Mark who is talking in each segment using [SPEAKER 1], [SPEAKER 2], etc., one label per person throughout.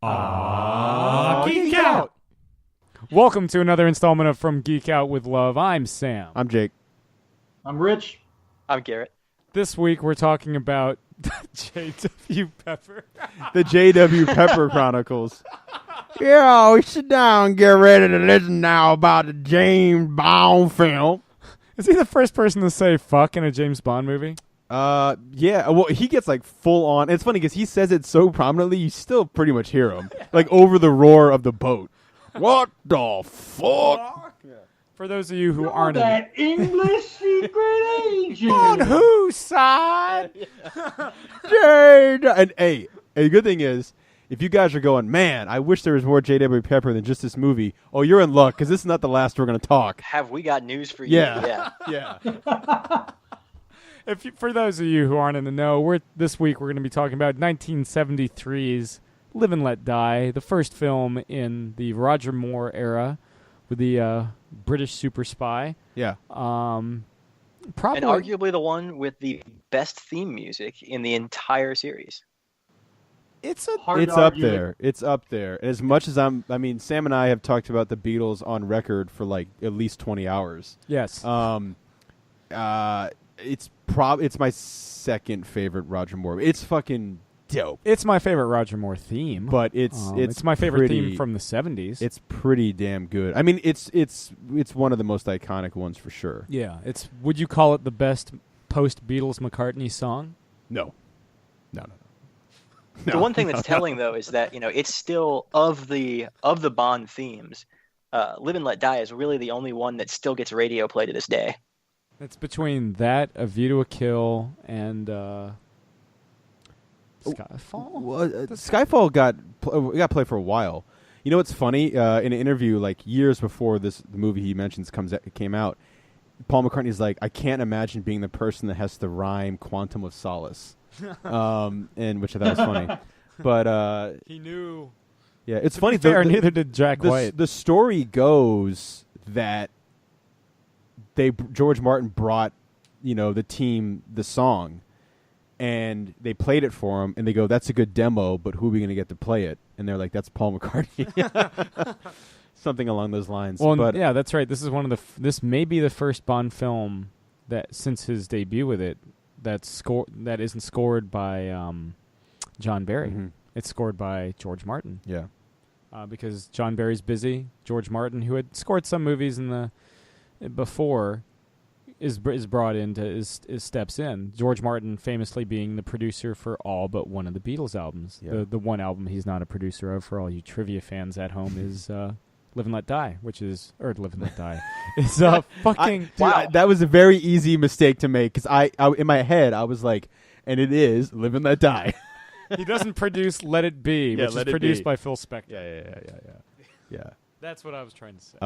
[SPEAKER 1] Geek Out! Welcome to another installment of From Geek Out with Love. I'm Sam.
[SPEAKER 2] I'm Jake.
[SPEAKER 3] I'm Rich.
[SPEAKER 4] I'm Garrett.
[SPEAKER 1] This week we're talking about J.W. Pepper.
[SPEAKER 2] The J.W. Pepper Chronicles. Yeah, sit down and get ready to listen now about the James Bond film.
[SPEAKER 1] Is he the first person to say fuck in a James Bond movie?
[SPEAKER 2] Yeah, well, he gets like full on. It's funny because he says it so prominently, you still pretty much hear him. Like over the roar of the boat. What the fuck?
[SPEAKER 1] Yeah. For those of you who aren't
[SPEAKER 3] that English secret agent.
[SPEAKER 1] on whose side?
[SPEAKER 2] Jade. And hey, the good thing is, if you guys are going, man, I wish there was more J.W. Pepper than just this movie. Oh, you're in luck because this is not the last we're going to talk.
[SPEAKER 4] Have we got news for you?
[SPEAKER 2] Yeah.
[SPEAKER 1] For those of you who aren't in the know, this week we're going to be talking about 1973's Live and Let Die, the first film in the Roger Moore era with the British super spy.
[SPEAKER 2] Yeah.
[SPEAKER 1] Probably,
[SPEAKER 4] and arguably the one with the best theme music in the entire series.
[SPEAKER 2] It's up there. It's up there. As much as Sam and I have talked about the Beatles on record for like at least 20 hours.
[SPEAKER 1] Yes.
[SPEAKER 2] It's my second favorite Roger Moore. It's fucking dope.
[SPEAKER 1] It's my favorite Roger Moore theme,
[SPEAKER 2] but it's
[SPEAKER 1] my favorite theme from the 70s.
[SPEAKER 2] It's pretty damn good. I mean, it's one of the most iconic ones for sure.
[SPEAKER 1] Yeah. Would you call it the best post Beatles McCartney song?
[SPEAKER 2] No.
[SPEAKER 4] The one thing that's telling though is that it's still of the Bond themes. Live and Let Die is really the only one that still gets radio play to this day.
[SPEAKER 1] It's between that, A View to a Kill, and Skyfall.
[SPEAKER 2] Skyfall got played for a while. You know what's funny? In an interview like years before the movie he mentions came out, Paul McCartney's like, I can't imagine being the person that has to rhyme Quantum of Solace, and which I thought was funny. But
[SPEAKER 1] he knew.
[SPEAKER 2] Yeah, it's funny.
[SPEAKER 1] Neither did Jack White.
[SPEAKER 2] The story goes that George Martin brought the team the song, and they played it for him, and they go, "That's a good demo, but who are we going to get to play it?" And they're like, "That's Paul McCartney." Something along those lines.
[SPEAKER 1] Well,
[SPEAKER 2] but
[SPEAKER 1] yeah, that's right. This is this may be the first Bond film that since his debut with it that isn't scored by John Barry.
[SPEAKER 2] Mm-hmm.
[SPEAKER 1] It's scored by George Martin.
[SPEAKER 2] Yeah,
[SPEAKER 1] because John Barry's busy. George Martin, who had scored some movies before, is brought in steps in. George Martin famously being the producer for all but one of the Beatles albums.
[SPEAKER 2] Yeah.
[SPEAKER 1] The one album he's not a producer of, for all you trivia fans at home, is Live and Let Die, Live and Let Die. It's fucking...
[SPEAKER 2] Wow. That was a very easy mistake to make, because I in my head, I was like, and it is Live and Let Die.
[SPEAKER 1] He doesn't produce Let It Be, which is produced by Phil Spector.
[SPEAKER 2] Yeah.
[SPEAKER 1] That's what I was trying to say.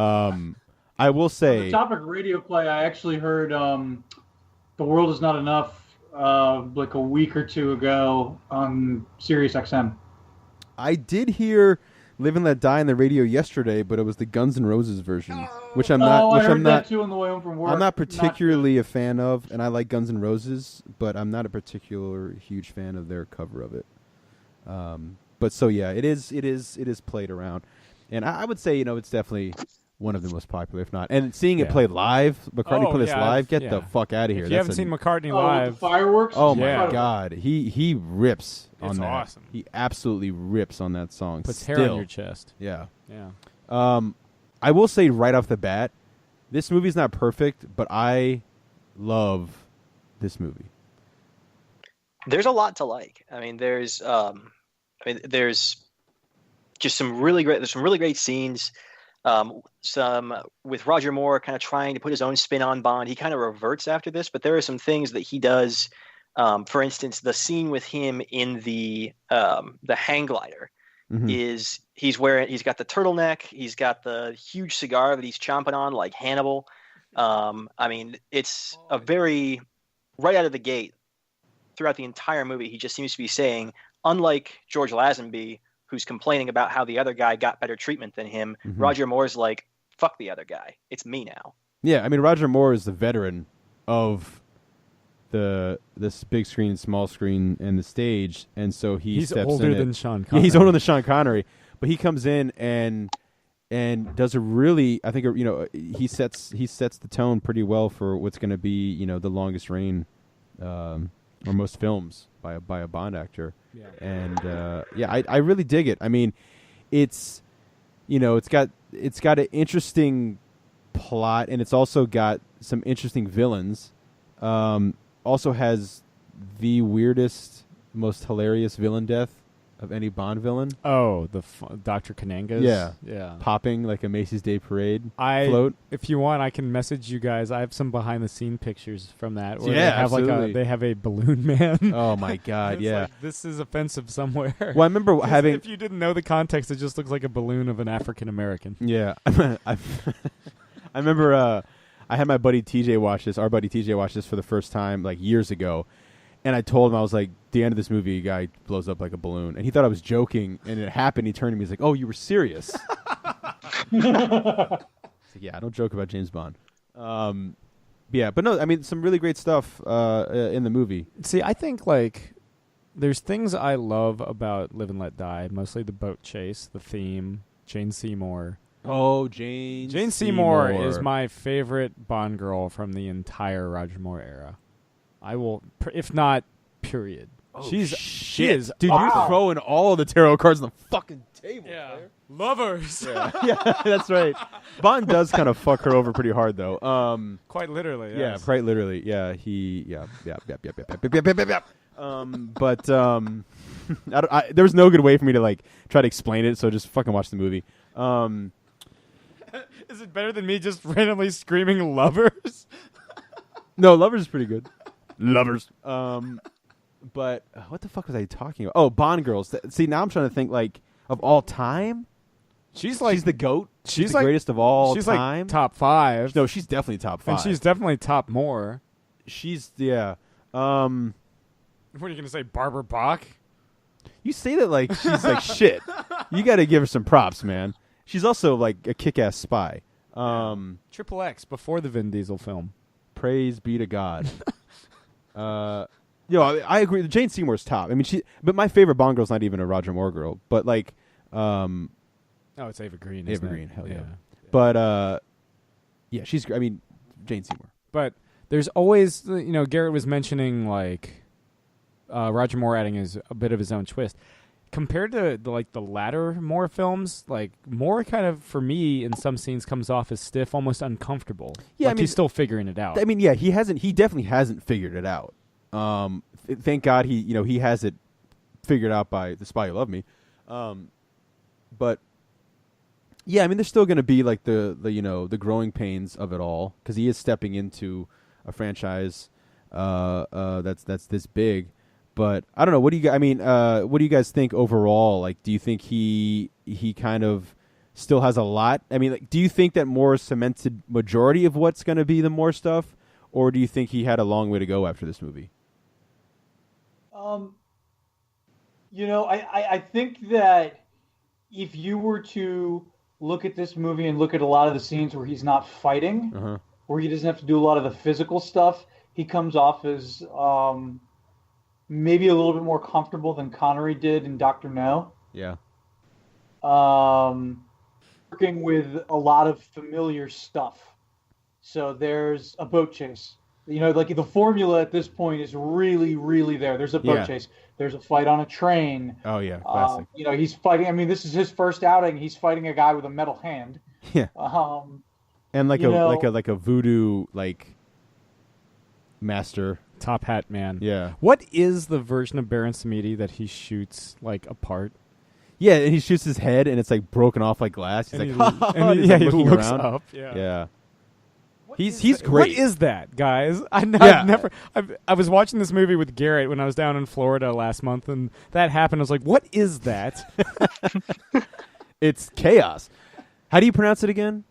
[SPEAKER 2] I will say...
[SPEAKER 3] On the topic of radio play, I actually heard The World Is Not Enough like a week or two ago on Sirius XM.
[SPEAKER 2] I did hear Live and Let Die on the radio yesterday, but it was the Guns N' Roses version, which I'm not.
[SPEAKER 3] I heard that too on the way home from work.
[SPEAKER 2] I'm not particularly a fan of, and I like Guns N' Roses, but I'm not a particular huge fan of their cover of it. But so yeah, it is played around, and I would say it's definitely one of the most popular, if not. And seeing it played live, McCartney play this live, get the fuck out of here.
[SPEAKER 1] If you haven't seen McCartney
[SPEAKER 3] live,
[SPEAKER 1] with
[SPEAKER 3] the fireworks.
[SPEAKER 2] Oh my God, he rips on that.
[SPEAKER 1] Awesome.
[SPEAKER 2] He absolutely rips on that song.
[SPEAKER 1] Puts hair on your chest.
[SPEAKER 2] Yeah.
[SPEAKER 1] Yeah.
[SPEAKER 2] I will say right off the bat, this movie's not perfect, but I love this movie.
[SPEAKER 4] There's a lot to like. I mean, there's just some really great scenes. Some with Roger Moore kind of trying to put his own spin on Bond. He kind of reverts after this, but there are some things that he does. For instance, the scene with him in the hang glider is he's got the turtleneck, he's got the huge cigar that he's chomping on like Hannibal. I mean, it's a very right out of the gate throughout the entire movie. He just seems to be saying, unlike George Lazenby, who's complaining about how the other guy got better treatment than him, Roger Moore's like, fuck the other guy. It's me now.
[SPEAKER 2] Yeah, I mean, Roger Moore is the veteran of this big screen, small screen, and the stage, and so
[SPEAKER 1] he's
[SPEAKER 2] steps
[SPEAKER 1] older
[SPEAKER 2] in
[SPEAKER 1] than
[SPEAKER 2] it.
[SPEAKER 1] Sean Connery.
[SPEAKER 2] Yeah, he's older than Sean Connery, but he comes in and does a really, I think, he sets the tone pretty well for what's going to be, the longest reign, or most films by a Bond actor.
[SPEAKER 1] Yeah.
[SPEAKER 2] And I really dig it. I mean, it's got an interesting plot, and it's also got some interesting villains. Also has the weirdest, most hilarious villain death of any Bond villain.
[SPEAKER 1] Oh, Dr. Kananga's?
[SPEAKER 2] Yeah. Popping like a Macy's Day Parade float.
[SPEAKER 1] If you want, I can message you guys. I have some behind-the-scene pictures from that. Where
[SPEAKER 2] Yeah,
[SPEAKER 1] they have
[SPEAKER 2] absolutely.
[SPEAKER 1] they have a balloon man.
[SPEAKER 2] Oh, my God,
[SPEAKER 1] It's
[SPEAKER 2] yeah.
[SPEAKER 1] like, this is offensive somewhere.
[SPEAKER 2] Well, I remember having...
[SPEAKER 1] If you didn't know the context, it just looks like a balloon of an African-American.
[SPEAKER 2] Yeah. I remember I had my buddy TJ watch this. Our buddy TJ watched this for the first time like years ago. And I told him, I was like, the end of this movie, a guy blows up like a balloon. And he thought I was joking. And it happened. He turned to me. He's like, oh, you were serious. Like, yeah, I don't joke about James Bond. Yeah, but no, I mean, some really great stuff in the movie.
[SPEAKER 1] See, I think, like, there's things I love about Live and Let Die. Mostly the boat chase, the theme, Jane Seymour.
[SPEAKER 2] Oh, Jane
[SPEAKER 1] Seymour is my favorite Bond girl from the entire Roger Moore era. I will, if not, period.
[SPEAKER 2] Oh,
[SPEAKER 1] She is.
[SPEAKER 2] Dude, you're throwing all the tarot cards on the fucking table.
[SPEAKER 1] Yeah. Lovers.
[SPEAKER 2] Yeah, that's right. Bond does kind of fuck her over pretty hard, though.
[SPEAKER 1] Quite literally.
[SPEAKER 2] Yeah,
[SPEAKER 1] Yes.
[SPEAKER 2] quite literally. Yeah, but there was no good way for me to like try to explain it, so just fucking watch the movie.
[SPEAKER 1] Is it better than me just randomly screaming lovers?
[SPEAKER 2] No, Lovers is pretty good. Lovers. But what the fuck was I talking about? Oh, Bond girls. See, now I'm trying to think like of all time.
[SPEAKER 1] She's like
[SPEAKER 2] She's the GOAT. She's the
[SPEAKER 1] like-
[SPEAKER 2] greatest of all
[SPEAKER 1] she's
[SPEAKER 2] time.
[SPEAKER 1] like top 5.
[SPEAKER 2] No, she's definitely top 5.
[SPEAKER 1] And she's definitely top more.
[SPEAKER 2] She's yeah.
[SPEAKER 1] What are you going to say, Barbara Bach?
[SPEAKER 2] You say that like she's like shit. You got to give her some props, man. She's also like a kick-ass spy.
[SPEAKER 1] Triple X before the Vin Diesel film.
[SPEAKER 2] Praise be to God. I agree. Jane Seymour's top. I mean, but my favorite Bond girl's not even a Roger Moore girl, but like,
[SPEAKER 1] Oh, it's Ava Green.
[SPEAKER 2] Ava
[SPEAKER 1] isn't
[SPEAKER 2] Green,
[SPEAKER 1] it?
[SPEAKER 2] hell yeah. But yeah, she's. I mean, Jane Seymour.
[SPEAKER 1] But there's always, Garrett was mentioning like Roger Moore adding a bit of his own twist. Compared to the latter Moore films, like Moore kind of, for me, in some scenes comes off as stiff, almost uncomfortable.
[SPEAKER 2] Yeah,
[SPEAKER 1] like
[SPEAKER 2] I mean,
[SPEAKER 1] he's still figuring it out.
[SPEAKER 2] I mean, yeah, he definitely hasn't figured it out. Thank God he has it figured out by The Spy Who Loved Me. But yeah, I mean, there's still going to be like the growing pains of it all because he is stepping into a franchise that's this big. But I don't know. What do you guys think overall? Like, do you think he kind of still has a lot? I mean, like, do you think that Moore cemented majority of what's going to be the Moore stuff, or do you think he had a long way to go after this movie?
[SPEAKER 3] I think that if you were to look at this movie and look at a lot of the scenes where he's not fighting, where he doesn't have to do a lot of the physical stuff, he comes off as maybe a little bit more comfortable than Connery did in Dr. No.
[SPEAKER 2] Yeah.
[SPEAKER 3] Working with a lot of familiar stuff. So there's a boat chase. Like the formula at this point is really, really there. There's a boat chase. There's a fight on a train.
[SPEAKER 2] Oh yeah, classic.
[SPEAKER 3] He's fighting. I mean, this is his first outing. He's fighting a guy with a metal hand.
[SPEAKER 2] Yeah. And like a voodoo master.
[SPEAKER 1] Top Hat Man.
[SPEAKER 2] Yeah.
[SPEAKER 1] What is the version of Baron Samedi that he shoots apart?
[SPEAKER 2] Yeah, and he shoots his head, and it's broken off like glass. He's
[SPEAKER 1] And
[SPEAKER 2] like,
[SPEAKER 1] he
[SPEAKER 2] looking
[SPEAKER 1] looks
[SPEAKER 2] around.
[SPEAKER 1] up. Yeah.
[SPEAKER 2] Yeah. He's great.
[SPEAKER 1] What is that, guys? I was watching this movie with Garrett when I was down in Florida last month, and that happened. I was like, "What is that?"
[SPEAKER 2] It's chaos. How do you pronounce it again?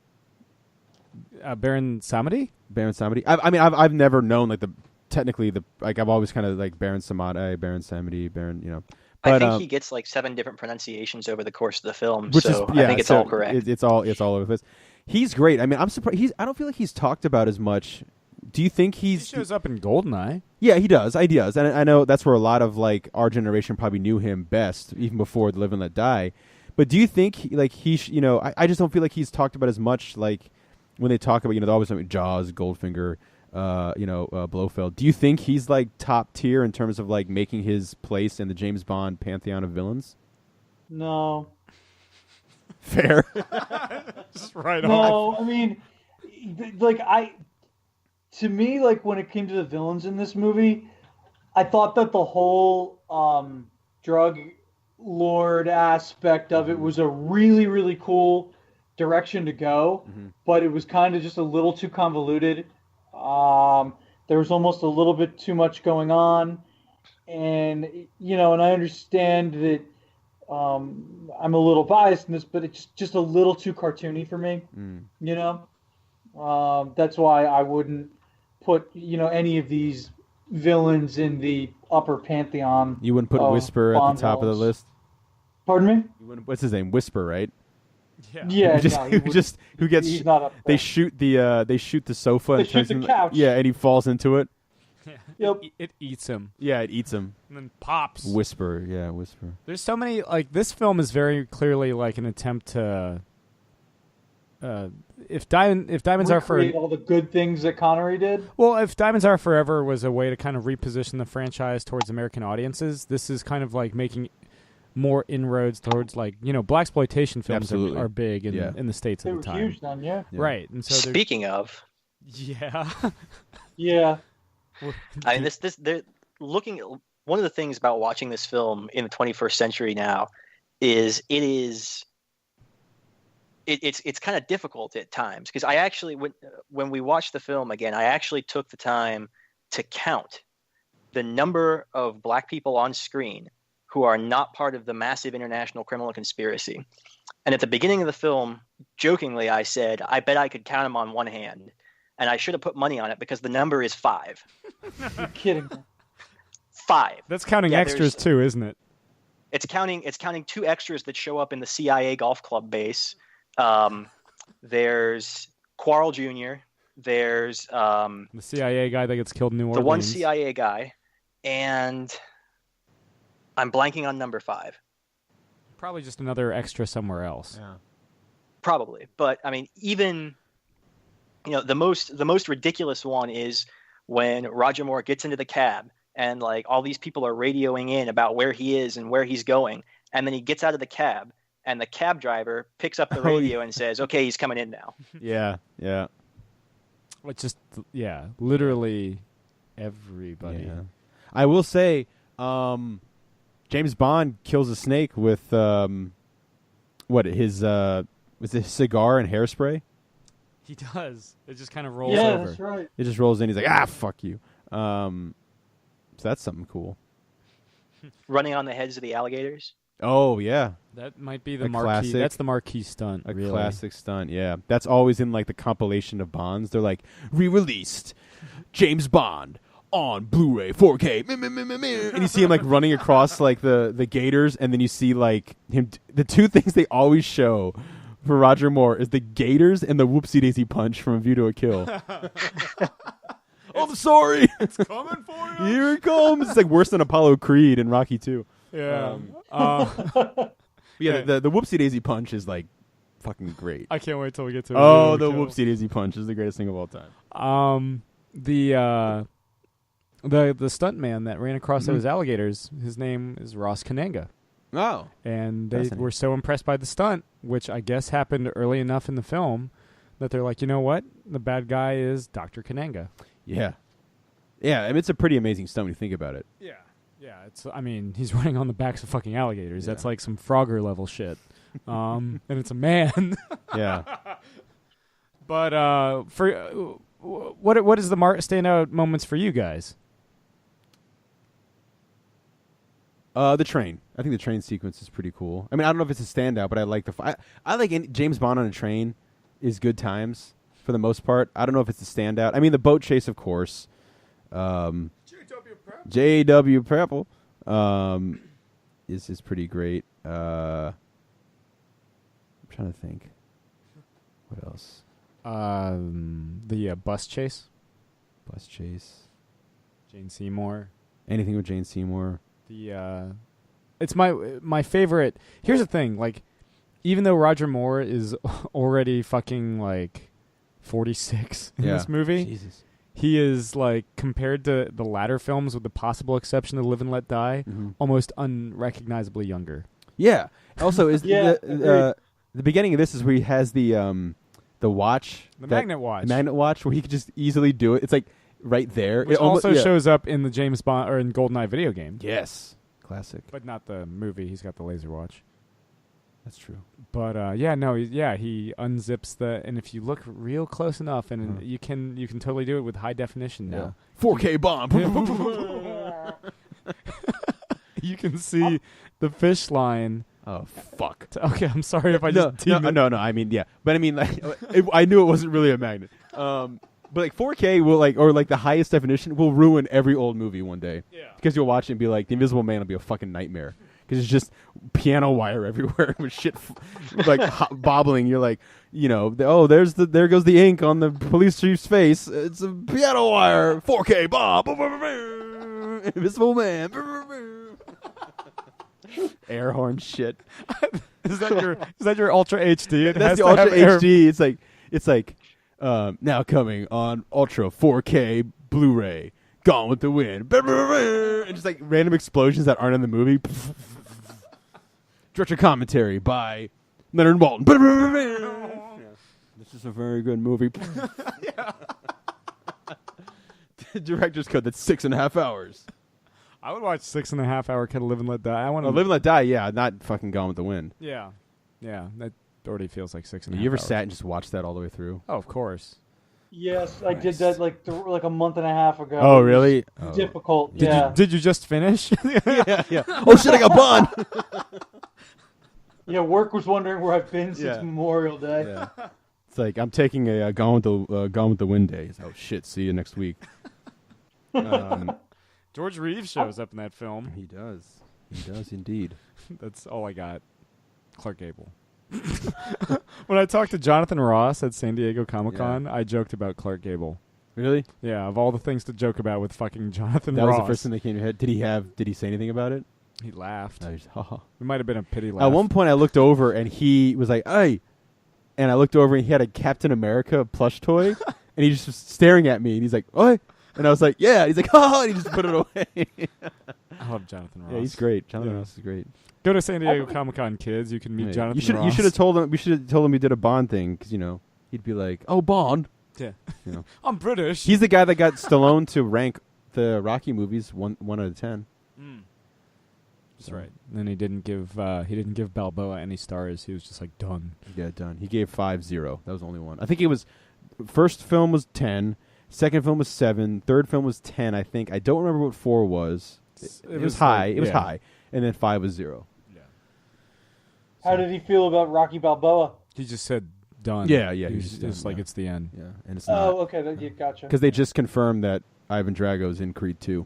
[SPEAKER 1] Baron Samedi.
[SPEAKER 2] Baron Samedi. I've never known I've always kind of Baron Samedi, Baron Samedi, Baron. But,
[SPEAKER 4] I think he gets 7 different pronunciations over the course of the film,
[SPEAKER 2] which
[SPEAKER 4] so
[SPEAKER 2] is, yeah,
[SPEAKER 4] I think it's all correct.
[SPEAKER 2] It's all over the place. He's great. I mean, I'm surprised. I don't feel like he's talked about as much Do you think
[SPEAKER 1] He
[SPEAKER 2] he's
[SPEAKER 1] shows up in Goldeneye.
[SPEAKER 2] Yeah, he does. He does, and I know that's where a lot of like our generation probably knew him best, even before Live and Let Die. But do you think I just don't feel like he's talked about as much, like when they talk about they're always talking about Jaws, Goldfinger, Blofeld. Do you think he's like top tier in terms of like making his place in the James Bond pantheon of villains?
[SPEAKER 3] No.
[SPEAKER 2] Fair.
[SPEAKER 1] Just right
[SPEAKER 3] No,
[SPEAKER 1] off.
[SPEAKER 3] I mean, to me, like when it came to the villains in this movie, I thought that the whole drug lord aspect of it was a really, really cool direction to go, but it was kind of just a little too convoluted. There was almost a little bit too much going on, and and I understand that I'm a little biased in this, but it's just a little too cartoony for me. That's why I wouldn't put any of these villains in the upper pantheon.
[SPEAKER 2] You wouldn't put Whisper at the top of the list?
[SPEAKER 3] Pardon me?
[SPEAKER 2] You wouldn't, what's his name? Whisper, right?
[SPEAKER 3] Yeah.
[SPEAKER 2] Who gets?
[SPEAKER 3] He's not up there.
[SPEAKER 2] They shoot the sofa.
[SPEAKER 3] They
[SPEAKER 2] and
[SPEAKER 3] shoot the couch.
[SPEAKER 2] Yeah, and he falls into it.
[SPEAKER 3] Yep.
[SPEAKER 1] It eats him.
[SPEAKER 2] Yeah, it eats him.
[SPEAKER 1] And then pops.
[SPEAKER 2] Whisper. Yeah, Whisper.
[SPEAKER 1] There's so many, like, this film is very clearly like an attempt to if Diamonds Are Forever,
[SPEAKER 3] all the good things that Connery did.
[SPEAKER 1] Well, if Diamonds Are Forever was a way to kind of reposition the franchise towards American audiences, this is kind of like making more inroads towards, like, blaxploitation films are big in the States
[SPEAKER 3] they
[SPEAKER 1] at the time.
[SPEAKER 3] They were huge then, yeah.
[SPEAKER 1] Right. And so
[SPEAKER 4] speaking of,
[SPEAKER 1] yeah,
[SPEAKER 3] yeah.
[SPEAKER 4] I mean, they're looking. One of the things about watching this film in the 21st century now is it's kind of difficult at times, because I actually when we watched the film again, I actually took the time to count the number of black people on screen who are not part of the massive international criminal conspiracy. And at the beginning of the film, jokingly, I said, I bet I could count them on one hand. And I should have put money on it, because the number is 5.
[SPEAKER 3] You're kidding.
[SPEAKER 4] 5.
[SPEAKER 1] That's counting extras too, isn't it?
[SPEAKER 4] It's counting 2 extras that show up in the CIA golf club base. There's Quarrel Jr. There's
[SPEAKER 1] the CIA guy that gets killed in New Orleans.
[SPEAKER 4] The one CIA guy, and I'm blanking on number 5.
[SPEAKER 1] Probably just another extra somewhere else.
[SPEAKER 2] Yeah.
[SPEAKER 4] Probably, but I mean, even the most ridiculous one is when Roger Moore gets into the cab and like all these people are radioing in about where he is and where he's going, and then he gets out of the cab and the cab driver picks up the radio and says, "Okay, he's coming in now."
[SPEAKER 2] Yeah.
[SPEAKER 1] Which just literally everybody.
[SPEAKER 2] Yeah. I will say, James Bond kills a snake with his cigar and hairspray.
[SPEAKER 1] He does. It just kind of rolls
[SPEAKER 3] yeah,
[SPEAKER 1] over.
[SPEAKER 3] That's right.
[SPEAKER 2] It just rolls in. He's like, fuck you. So that's something cool.
[SPEAKER 4] Running on the heads of the alligators.
[SPEAKER 2] Oh yeah,
[SPEAKER 1] That might be the
[SPEAKER 2] A
[SPEAKER 1] marquee.
[SPEAKER 2] classic.
[SPEAKER 1] That's the marquee stunt.
[SPEAKER 2] a
[SPEAKER 1] really.
[SPEAKER 2] classic stunt. Yeah, that's always in like the compilation of Bonds. They're like re-released James Bond on Blu-ray 4K, and you see him like running across like the gators, and then you see like him. The two things they always show for Roger Moore is the gators and the whoopsie daisy punch from A View to a Kill. I'm sorry.
[SPEAKER 1] It's coming for you.
[SPEAKER 2] Here it comes. It's like worse than Apollo Creed and Rocky 2.
[SPEAKER 1] Yeah.
[SPEAKER 2] Yeah, the whoopsie daisy punch is like fucking great.
[SPEAKER 1] I can't wait till we get to it.
[SPEAKER 2] Oh, the whoopsie daisy punch is the greatest thing of all time.
[SPEAKER 1] The stunt man that ran across those alligators, his name is Ross Kananga.
[SPEAKER 2] Oh.
[SPEAKER 1] And they were so impressed by the stunt, which I guess happened early enough in the film, that they're like, you know what? The bad guy is Dr. Kananga.
[SPEAKER 2] Yeah. Yeah, I mean, it's a pretty amazing stunt when you think about it.
[SPEAKER 1] Yeah. Yeah, he's running on the backs of fucking alligators.
[SPEAKER 2] Yeah.
[SPEAKER 1] That's like some Frogger level shit. And it's a man.
[SPEAKER 2] Yeah.
[SPEAKER 1] But for what is the standout moments for you guys?
[SPEAKER 2] The train. I think the train sequence is pretty cool. I mean, I don't know if it's a standout, but I like I like James Bond on a train is good times for the most part. I don't know if it's a standout. I mean, the boat chase, of course. J.W. Preppel is pretty great. I'm trying to think. What else?
[SPEAKER 1] The bus chase.
[SPEAKER 2] Bus chase.
[SPEAKER 1] Jane Seymour.
[SPEAKER 2] Anything with Jane Seymour.
[SPEAKER 1] It's my favorite. Here's the thing, like, even though Roger Moore is already fucking like 46 in this movie,
[SPEAKER 2] Jesus.
[SPEAKER 1] he is like, compared to the latter films, with the possible exception of Live and Let Die, almost unrecognizably younger.
[SPEAKER 2] Yeah. Also, is
[SPEAKER 3] Yeah,
[SPEAKER 2] the beginning of this is where he has the watch,
[SPEAKER 1] The magnet watch.
[SPEAKER 2] the magnet watch, where he could just easily do it. It's like right there.
[SPEAKER 1] Which
[SPEAKER 2] It almost
[SPEAKER 1] also shows up in the James Bond or in GoldenEye video game.
[SPEAKER 2] Yes. Classic.
[SPEAKER 1] But not the movie. He's got the laser watch.
[SPEAKER 2] That's true.
[SPEAKER 1] But he unzips and if you look real close enough, and you can totally do it with high definition now.
[SPEAKER 2] 4K bomb.
[SPEAKER 1] You can see the fish line.
[SPEAKER 2] Oh fuck.
[SPEAKER 1] Okay, I'm sorry if I just
[SPEAKER 2] no. I mean, yeah, but I mean, like, I knew it wasn't really a magnet. But like 4K will or the highest definition will ruin every old movie one day.
[SPEAKER 1] Yeah.
[SPEAKER 2] Because you'll watch it and be like, The Invisible Man will be a fucking nightmare. Because it's just piano wire everywhere with shit bobbling. You're like, there goes the ink on the police chief's face. It's a piano wire. 4K bomb. Invisible Man. Air horn shit.
[SPEAKER 1] Is that your Ultra HD?
[SPEAKER 2] That's the Ultra HD. It's like now coming on Ultra 4K Blu-ray. Gone with the Wind. And just like random explosions that aren't in the movie. Director commentary by Leonard Maltin. This is a very good movie. Director's cut, that's 6.5 hours.
[SPEAKER 1] I would watch 6.5 hour cut of Live and Let Die. I want to
[SPEAKER 2] Live and Let Die, yeah, not fucking Gone with the Wind.
[SPEAKER 1] Yeah, that already feels like 6.5.
[SPEAKER 2] You ever
[SPEAKER 1] hours.
[SPEAKER 2] sat and just watched that all the way through?
[SPEAKER 1] Oh, of course.
[SPEAKER 3] Yes, I did that like a month and a half ago.
[SPEAKER 2] Oh, really?
[SPEAKER 3] Difficult.
[SPEAKER 1] Did you just finish?
[SPEAKER 2] yeah. Oh shit! I got Bond.
[SPEAKER 3] Yeah, work was wondering where I've been since Memorial Day.
[SPEAKER 2] Yeah. It's like I'm taking a Gone with the Wind day. Oh shit! See you next week.
[SPEAKER 1] George Reeves shows up in that film.
[SPEAKER 2] He does. He does indeed.
[SPEAKER 1] That's all I got. Clark Gable. When I talked to Jonathan Ross at San Diego Comic-Con, I joked about Clark Gable.
[SPEAKER 2] Really?
[SPEAKER 1] Yeah, of all the things to joke about with fucking Jonathan
[SPEAKER 2] That
[SPEAKER 1] Ross.
[SPEAKER 2] was the first thing that came to your head. Did he say anything about it?
[SPEAKER 1] He laughed.
[SPEAKER 2] Oh, he's,
[SPEAKER 1] It might have been a pity laugh.
[SPEAKER 2] At one point, I looked over and he was like, "Hey," and I looked over and he had a Captain America plush toy, and he just was staring at me, and he's like, "Oi," and I was like, "Yeah." He's like, "Ha!" and he just put it away.
[SPEAKER 1] I love Jonathan Ross.
[SPEAKER 2] Yeah, he's great. Jonathan Ross is great.
[SPEAKER 1] Go to San Diego Comic-Con, kids. You can meet Jonathan Ross.
[SPEAKER 2] You should have told him. We should have told him we did a Bond thing, because he'd be like, "Oh, Bond."
[SPEAKER 1] Yeah. I'm British.
[SPEAKER 2] He's the guy that got Stallone to rank the Rocky movies 1 out of 10.
[SPEAKER 1] That's right. And then he didn't give Balboa any stars. He was just like, done.
[SPEAKER 2] Yeah, done. He gave 5-0. That was the only one. I think it was first film was 10, second film was 7, third film was 10. I think I don't remember what 4 was. It was high. It was high, and then 5 was 0.
[SPEAKER 1] Yeah.
[SPEAKER 3] How did he feel about Rocky Balboa?
[SPEAKER 1] He just said done.
[SPEAKER 2] Yeah.
[SPEAKER 1] He's just like, it's the end.
[SPEAKER 2] Yeah, and it's not.
[SPEAKER 3] Oh, okay. Gotcha.
[SPEAKER 2] Because they just confirmed that Ivan Drago's in Creed 2.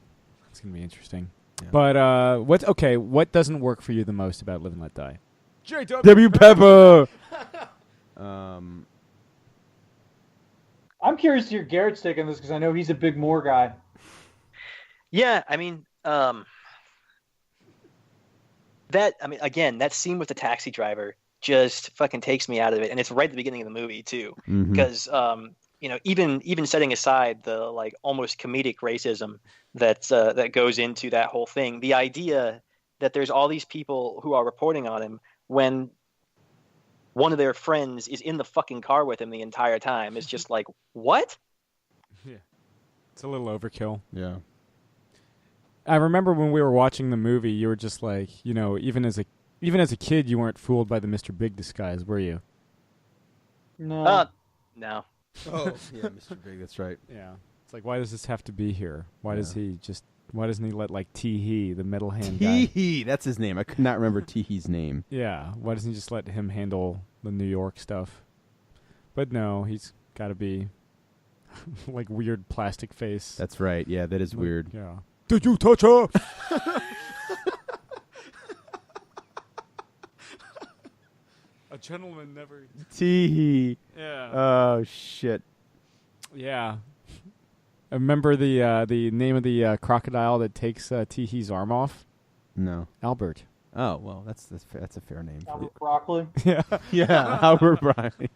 [SPEAKER 1] It's gonna be interesting.
[SPEAKER 2] Yeah.
[SPEAKER 1] But what doesn't work for you the most about Live and Let Die?
[SPEAKER 2] W. Pepper.
[SPEAKER 3] I'm curious to hear Garrett's take on this because I know he's a big Moore guy.
[SPEAKER 4] Yeah, I mean, again, that scene with the taxi driver just fucking takes me out of it, and it's right at the beginning of the movie too, because even setting aside the like almost comedic racism that goes into that whole thing, the idea that there's all these people who are reporting on him when one of their friends is in the fucking car with him the entire time is just like, what?
[SPEAKER 1] Yeah, it's a little overkill.
[SPEAKER 2] Yeah.
[SPEAKER 1] I remember when we were watching the movie, you were just like, even as a kid, you weren't fooled by the Mr. Big disguise, were you?
[SPEAKER 3] No.
[SPEAKER 4] No.
[SPEAKER 2] Oh, yeah, Mr. Big. That's right.
[SPEAKER 1] Yeah. It's like, why does this have to be here? Why doesn't he let like Tee-Hee, the metal hand guy?
[SPEAKER 2] Tee-Hee, that's his name. I could not remember Tee-Hee's name.
[SPEAKER 1] Yeah. Why doesn't he just let him handle the New York stuff? But no, he's got to be like weird plastic face.
[SPEAKER 2] That's right. Yeah, that is weird.
[SPEAKER 1] Yeah. Did you touch her? A gentleman never.
[SPEAKER 2] Tee-Hee.
[SPEAKER 1] Yeah.
[SPEAKER 2] Oh, shit.
[SPEAKER 1] Yeah. Remember the name of the crocodile that takes Teehee's arm off?
[SPEAKER 2] No.
[SPEAKER 1] Albert.
[SPEAKER 2] Oh well, that's a fair name.
[SPEAKER 3] Albert Broccoli.
[SPEAKER 1] Yeah.
[SPEAKER 2] Yeah, Albert Bryan.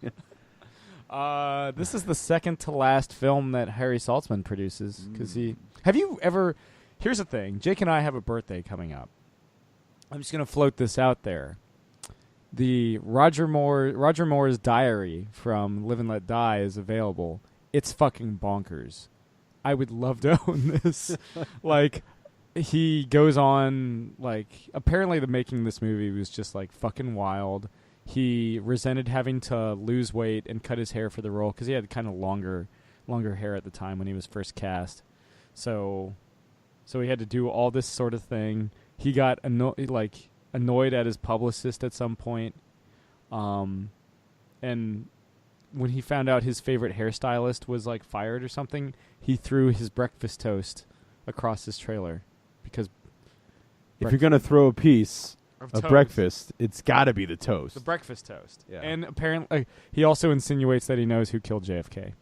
[SPEAKER 1] This is the second to last film that Harry Saltzman produces because Have you ever? Here's the thing. Jake and I have a birthday coming up. I'm just gonna float this out there. The Roger Moore's diary from Live and Let Die is available. It's fucking bonkers. I would love to own this. Like, he goes on, like, apparently the making of this movie was just, like, fucking wild. He resented having to lose weight and cut his hair for the role because he had kind of longer hair at the time when he was first cast. So he had to do all this sort of thing. He got annoyed at his publicist at some point. And when he found out his favorite hairstylist was, like, fired or something, he threw his breakfast toast across his trailer. Because
[SPEAKER 2] if you're going to throw a piece of
[SPEAKER 1] toast.
[SPEAKER 2] breakfast, it's got to be the toast.
[SPEAKER 1] The breakfast toast.
[SPEAKER 2] Yeah.
[SPEAKER 1] And apparently, he also insinuates that he knows who killed JFK.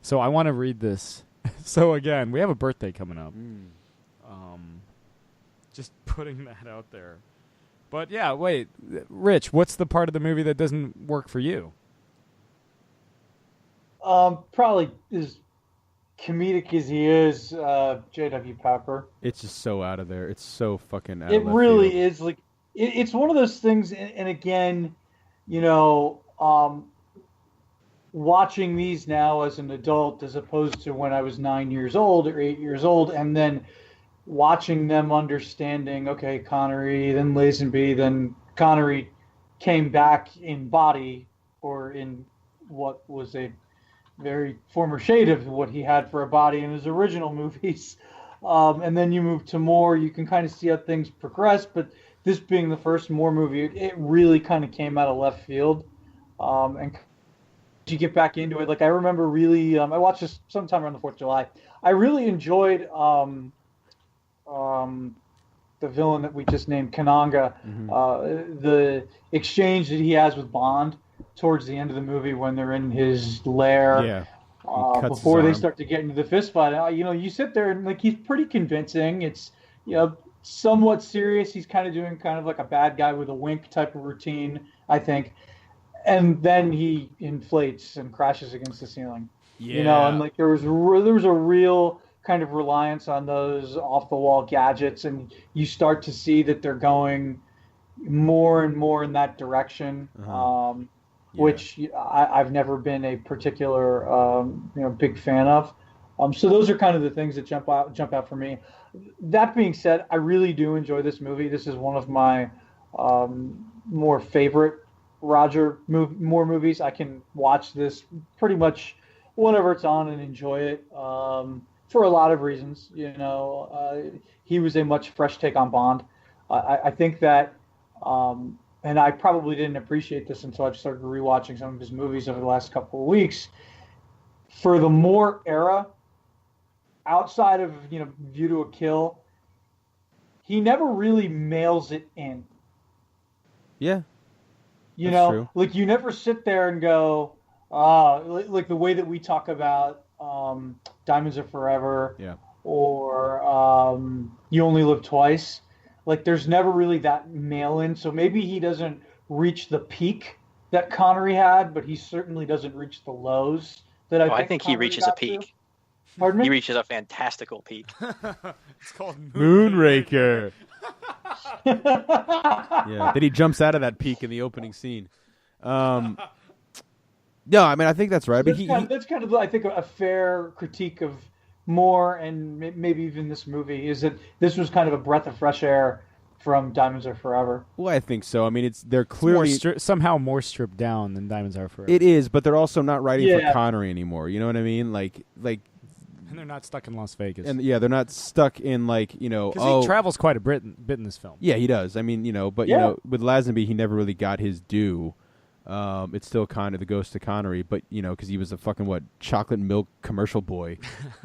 [SPEAKER 1] So I want to read this. So again, we have a birthday coming up. Just putting that out there. But yeah, wait, Rich, what's the part of the movie that doesn't work for you?
[SPEAKER 3] Probably as comedic as he is, J.W. Pepper.
[SPEAKER 2] It's just so out of there. It's so fucking out
[SPEAKER 3] It
[SPEAKER 2] of left
[SPEAKER 3] really
[SPEAKER 2] field.
[SPEAKER 3] is. Like, it's one of those things, and again, watching these now as an adult as opposed to when I was 9 years old or 8 years old, and then watching them understanding, okay, Connery, then Lazenby, then Connery came back in body or in what was a very former shade of what he had for a body in his original movies. And then you move to Moore, you can kind of see how things progress, but this being the first Moore movie, it really kind of came out of left field. And to get back into it, like I remember really, I watched this sometime around the 4th of July. I really enjoyed the villain that we just named, Kananga, the exchange that he has with Bond towards the end of the movie when they're in his lair.
[SPEAKER 2] Yeah.
[SPEAKER 3] Before they start to get into the fist fight. You sit there and like he's pretty convincing. It's somewhat serious. He's kind of doing kind of like a bad guy with a wink type of routine, I think. And then he inflates and crashes against the ceiling.
[SPEAKER 2] Yeah.
[SPEAKER 3] And like there was a real kind of reliance on those off the wall gadgets, and you start to see that they're going more and more in that direction. Which I've never been a particular big fan of. So those are kind of the things that jump out for me. That being said, I really do enjoy this movie. This is one of my more favorite Roger Moore movies. I can watch this pretty much whenever it's on and enjoy it for a lot of reasons. He was a much fresh take on Bond. I think that. And I probably didn't appreciate this until I've started rewatching some of his movies over the last couple of weeks. For the Moore era, outside of View to a Kill, he never really mails it in.
[SPEAKER 2] Yeah,
[SPEAKER 3] true. Like you never sit there and go, like the way that we talk about Diamonds Are Forever, or You Only Live Twice. Like, there's never really that mail-in, so maybe he doesn't reach the peak that Connery had, but he certainly doesn't reach the lows that I think
[SPEAKER 4] he reaches a peak.
[SPEAKER 3] To. Pardon me?
[SPEAKER 4] He reaches a fantastical peak.
[SPEAKER 1] It's called
[SPEAKER 2] Moonraker. Yeah, then he jumps out of that peak in the opening scene. No, I mean, I think that's right. But
[SPEAKER 3] that's kind of, I think, a fair critique of Moore and maybe even this movie, is that this was kind of a breath of fresh air from Diamonds Are Forever.
[SPEAKER 2] Well, I think so. I mean, they're clearly
[SPEAKER 1] somehow more stripped down than Diamonds Are Forever.
[SPEAKER 2] It is, but they're also not writing for Connery anymore. You know what I mean? Like,
[SPEAKER 1] and they're not stuck in Las Vegas.
[SPEAKER 2] And they're not stuck in
[SPEAKER 1] because he travels quite a bit in this film.
[SPEAKER 2] Yeah, he does. I mean, with Lazenby, he never really got his due. It's still kind of the ghost of Connery, but because he was a fucking chocolate milk commercial boy,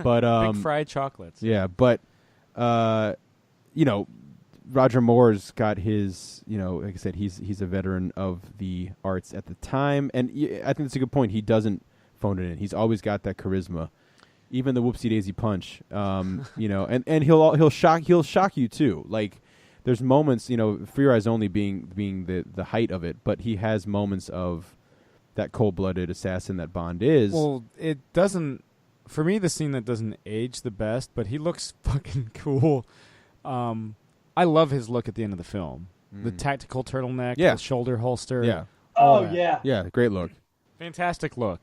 [SPEAKER 2] but
[SPEAKER 1] big fried chocolates.
[SPEAKER 2] Yeah, but Roger Moore's got his like I said, he's a veteran of the arts at the time, and I think that's a good point. He doesn't phone it in. He's always got that charisma. even the whoopsie daisy punch. You know, and he'll shock you too. Like there's moments, you know, For Your Eyes Only being the height of it, but he has moments of that cold-blooded assassin that Bond is.
[SPEAKER 1] Well, it doesn't. For me, the scene that doesn't age the best, but he looks fucking cool. I love his look at the end of the film. The tactical turtleneck, the shoulder holster.
[SPEAKER 2] Yeah.
[SPEAKER 3] Oh, yeah.
[SPEAKER 2] Yeah, great look.
[SPEAKER 1] Fantastic look.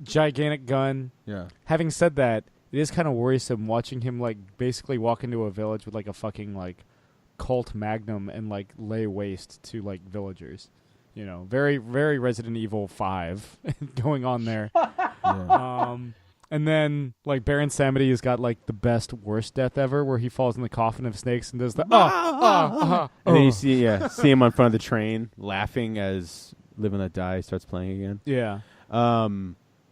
[SPEAKER 1] Gigantic gun.
[SPEAKER 2] Yeah.
[SPEAKER 1] Having said that, it is kind of worrisome watching him like basically walk into a village with like a fucking like Colt Magnum and like lay waste to like villagers. You know, very, very Resident Evil 5 going on there.
[SPEAKER 2] Yeah.
[SPEAKER 1] And then, like, Baron Samedi has got, like, the best, worst death ever, where he falls in the coffin of snakes and does the,
[SPEAKER 2] And then you see him on front of the train, laughing as Live and Let Die starts playing again.
[SPEAKER 1] Yeah.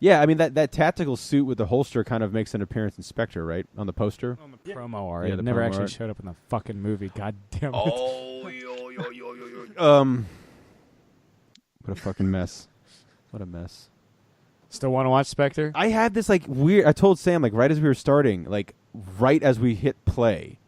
[SPEAKER 2] Yeah, I mean, that tactical suit with the holster kind of makes an appearance in Spectre, right? On the poster?
[SPEAKER 1] On the promo art.
[SPEAKER 2] Yeah,
[SPEAKER 1] It
[SPEAKER 2] the
[SPEAKER 1] never
[SPEAKER 2] promo
[SPEAKER 1] actually
[SPEAKER 2] art.
[SPEAKER 1] showed up in the fucking movie. God damn it.
[SPEAKER 2] Oh, what a fucking mess. What a mess.
[SPEAKER 1] Still want to watch Spectre?
[SPEAKER 2] I had this like weird. I told Sam like right as we were starting, like right as we hit play,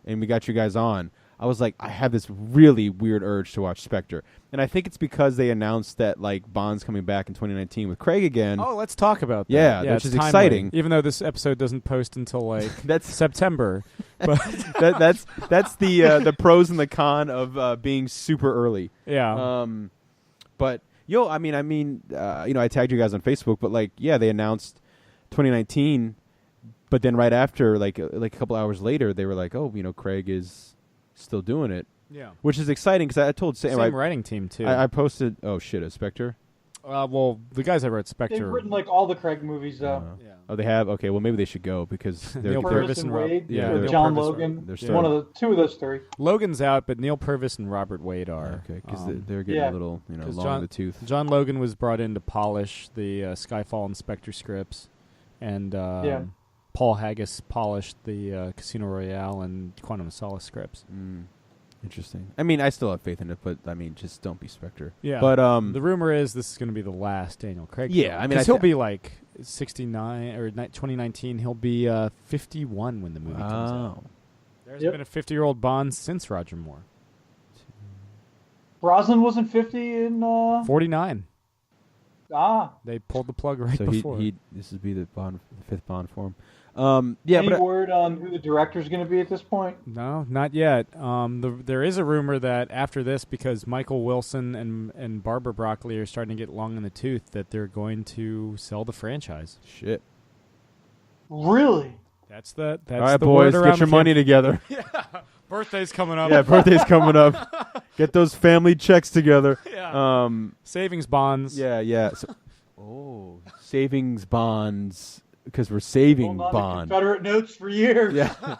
[SPEAKER 2] and we got you guys on. I was like, I have this really weird urge to watch Spectre, and I think it's because they announced that like Bond's coming back in 2019 with Craig again.
[SPEAKER 1] Oh, let's talk about that.
[SPEAKER 2] Yeah, which
[SPEAKER 1] it's
[SPEAKER 2] is
[SPEAKER 1] timely,
[SPEAKER 2] exciting.
[SPEAKER 1] Even though this episode doesn't post until like
[SPEAKER 2] That's
[SPEAKER 1] September. But
[SPEAKER 2] that's the pros and the con of being super early.
[SPEAKER 1] yeah.
[SPEAKER 2] But I mean, you know, I tagged you guys on Facebook, but like, yeah, they announced 2019, but then right after, like a couple hours later, they were like, oh, you know, Craig is still doing it,
[SPEAKER 1] Yeah.
[SPEAKER 2] which is exciting because I told Sam,
[SPEAKER 1] Same writing team, too.
[SPEAKER 2] I posted, oh shit, a Spectre.
[SPEAKER 1] Well, the guys that wrote
[SPEAKER 3] They've
[SPEAKER 1] Spectre.
[SPEAKER 3] written like all the Craig movies, though.
[SPEAKER 1] Yeah.
[SPEAKER 2] Oh, they have. Okay, well maybe they should go because they're
[SPEAKER 1] Neil
[SPEAKER 3] Purvis
[SPEAKER 1] Purvis
[SPEAKER 3] and
[SPEAKER 1] and Rob-
[SPEAKER 3] Wade,
[SPEAKER 2] yeah,
[SPEAKER 3] or
[SPEAKER 2] Neil
[SPEAKER 3] John
[SPEAKER 1] Purvis,
[SPEAKER 3] Logan.
[SPEAKER 2] they're
[SPEAKER 3] One of the two of those three.
[SPEAKER 1] Logan's out, but Neil Purvis and Robert Wade are.
[SPEAKER 2] okay because they're getting
[SPEAKER 3] yeah.
[SPEAKER 2] a little, you know,
[SPEAKER 1] 'Cause
[SPEAKER 2] long in the tooth.
[SPEAKER 1] John Logan was brought in to polish the Skyfall and Spectre scripts, and Paul Haggis polished the Casino Royale and Quantum of Solace scripts.
[SPEAKER 2] Interesting. I mean, I still have faith in it, but I mean, just don't be Spectre.
[SPEAKER 1] Yeah,
[SPEAKER 2] But
[SPEAKER 1] the rumor is this is going to be the last Daniel Craig.
[SPEAKER 2] Yeah,
[SPEAKER 1] film.
[SPEAKER 2] I mean,
[SPEAKER 1] 'Cause he'll be like 69 or 2019. He'll be 51 when the movie comes out. There's been a 50-year-old Bond since Roger Moore.
[SPEAKER 3] Brosnan wasn't 50 in.
[SPEAKER 1] 49. They pulled the plug right
[SPEAKER 2] so
[SPEAKER 1] before.
[SPEAKER 2] this would be the fifth Bond for him. Yeah,
[SPEAKER 3] Any
[SPEAKER 2] but
[SPEAKER 3] word on who the director's going to be at this point?
[SPEAKER 1] No, not yet. There is a rumor that after this, because Michael Wilson and Barbara Broccoli are starting to get long in the tooth, that they're going to sell the franchise.
[SPEAKER 2] shit.
[SPEAKER 3] Really?
[SPEAKER 1] That's all
[SPEAKER 2] All right, boys, get your money together.
[SPEAKER 1] Birthday's coming up.
[SPEAKER 2] Yeah, birthday's coming up. Get those family checks together.
[SPEAKER 1] Yeah. Savings bonds.
[SPEAKER 2] Yeah. So, savings bonds because we're saving
[SPEAKER 3] Holding on to
[SPEAKER 2] bond.
[SPEAKER 3] Confederate notes for years.
[SPEAKER 2] Yeah.